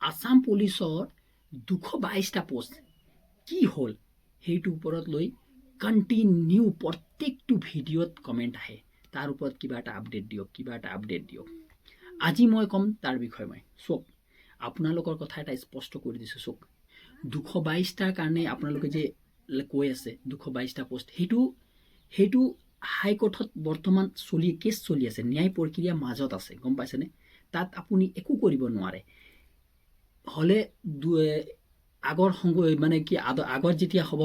আসাম পুলিচৰ 222টা পোষ্ট কি হ'ল সেইটোৰ ওপৰত লৈ কণ্টিনিউ প্ৰত্যেকটো ভিডিঅ'ত কমেণ্ট আহে, তাৰ ওপৰত কিবা এটা আপডেট দিয়ক, কিবা এটা আপডেট দিয়ক। আজি মই ক'ম তাৰ বিষয়ে। মই চাওক, আপোনালোকৰ কথা এটা স্পষ্ট কৰি দিছোঁ। চাওক, 222টাৰ কাৰণে আপোনালোকে যে কৈ আছে 222টা পোষ্ট, সেইটো হাইকোৰ্টত বৰ্তমান কেছ চলি আছে, ন্যায় প্ৰক্ৰিয়াৰ মাজত আছে, গম পাইছেনে? তাত আপুনি একো কৰিব নোৱাৰে। হ'লে আগৰ মানে কি আগৰ যেতিয়া হ'ব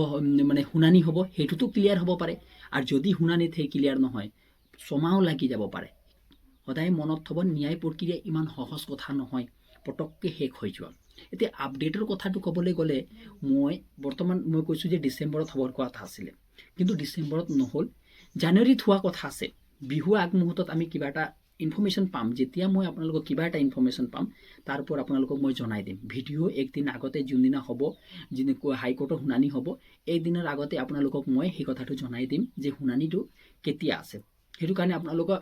মানে শুনানি হ'ব সেইটোতো ক্লিয়াৰ হ'ব পাৰে, আৰু যদি শুনানিত সেই ক্লিয়াৰ নহয় ছমাহো লাগি যাব পাৰে। সদায় মনত থ'ব, ন্যায় প্ৰক্ৰিয়া ইমান সহজ কথা নহয় পটককৈ শেষ হৈ যোৱা। এতিয়া আপডেটৰ কথাটো ক'বলৈ গ'লে বৰ্তমান মই কৈছোঁ যে ডিচেম্বৰত হ'বৰ কথা আছিলে, কিন্তু ডিচেম্বৰত নহ'ল, জানুৱাৰীত হোৱা কথা আছে। বিহু আগমুহূৰ্তত আমি কিবা এটা ইনফৰ্মেশ্যন পাম। যেতিয়া মই আপোনালোকক কিবা এটা ইনফৰ্মেশ্যন পাম তাৰ ওপৰত আপোনালোকক মই জনাই দিম। ভিডিঅ' একদিন আগতে যোনদিনা হ'ব, যেনেকৈ হাইকোৰ্টৰ শুনানি হ'ব, এইদিনৰ আগতে আপোনালোকক মই সেই কথাটো জনাই দিম যে শুনানিটো কেতিয়া আছে। সেইটো কাৰণে আপোনালোকক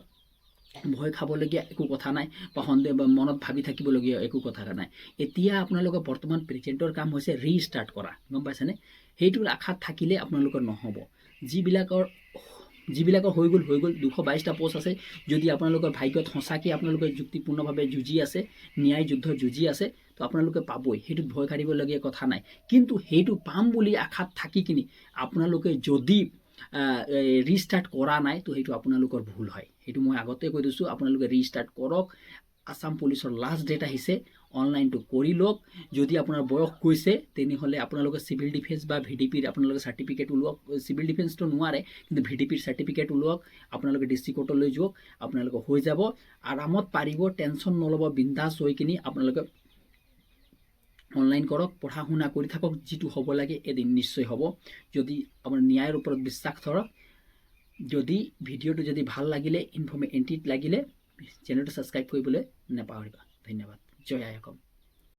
ভয় খাবলগীয়া একো কথা নাই, বা সন্দেহ বা মনত ভাবি থাকিবলগীয়া একো কথা নাই। এতিয়া আপোনালোকৰ বৰ্তমান প্ৰেজেণ্টৰ কাম হৈছে ৰিষ্টাৰ্ট কৰা, গম পাইছেনে? সেইটোৰ আশাত থাকিলে আপোনালোকৰ নহ'ব। যিবিলাকৰ হৈ গ'ল 222টা পোষ্ট আছে। যদি আপোনালোকৰ ভাগ্যত সঁচাকৈ আপোনালোকে যুক্তিপূৰ্ণভাৱে যুঁজি আছে, ন্যায় যুদ্ধ যুঁজি আছে, তো আপোনালোকে পাবই, সেইটোত ভয় কাঢ়িবলগীয়া কথা নাই। কিন্তু সেইটো পাম বুলি আশাত থাকি কিনি আপোনালোকে যদি ৰিষ্টাৰ্ট কৰা নাই, তো সেইটো আপোনালোকৰ ভুল হয়। সেইটো মই আগতে কৈ দিছোঁ, আপোনালোকে ৰিষ্টাৰ্ট কৰক। আসাম পুলিচৰ লাষ্ট ডেট আহিছে, অনলাইনটো কৰি লওক। যদি আপোনাৰ বয়স গৈছে তেনেহ'লে আপোনালোকে চিভিল ডিফেন্স বা VDPৰ আপোনালোকে চাৰ্টিফিকেট ওলোৱাওক। চিভিল ডিফেন্সটো নোৱাৰে, কিন্তু VDPৰ চাৰ্টিফিকেট ওলোৱাওক। আপোনালোকে ডিষ্ট্ৰিক্ট কোৰ্টলৈ যাওক, আপোনালোকে হৈ যাব, আৰামত পাৰিব, টেনশ্যন নল'ব, বিন্দাছ হৈ কিনি আপোনালোকে অনলাইন কৰক, পঢ়া শুনা কৰি থাকক। যিটো হ'ব লাগে এদিন নিশ্চয় হ'ব, যদি আপোনাৰ ন্যায়ৰ ওপৰত বিশ্বাস ধৰক। যদি ভিডিঅ'টো যদি ভাল লাগিলে, ইনফৰ্মেটিভ লাগিলে, চেনেলটো ছাবস্ক্ৰাইব কৰিবলৈ নাপাহৰিবা। ধন্যবাদ। জয় আই অসম।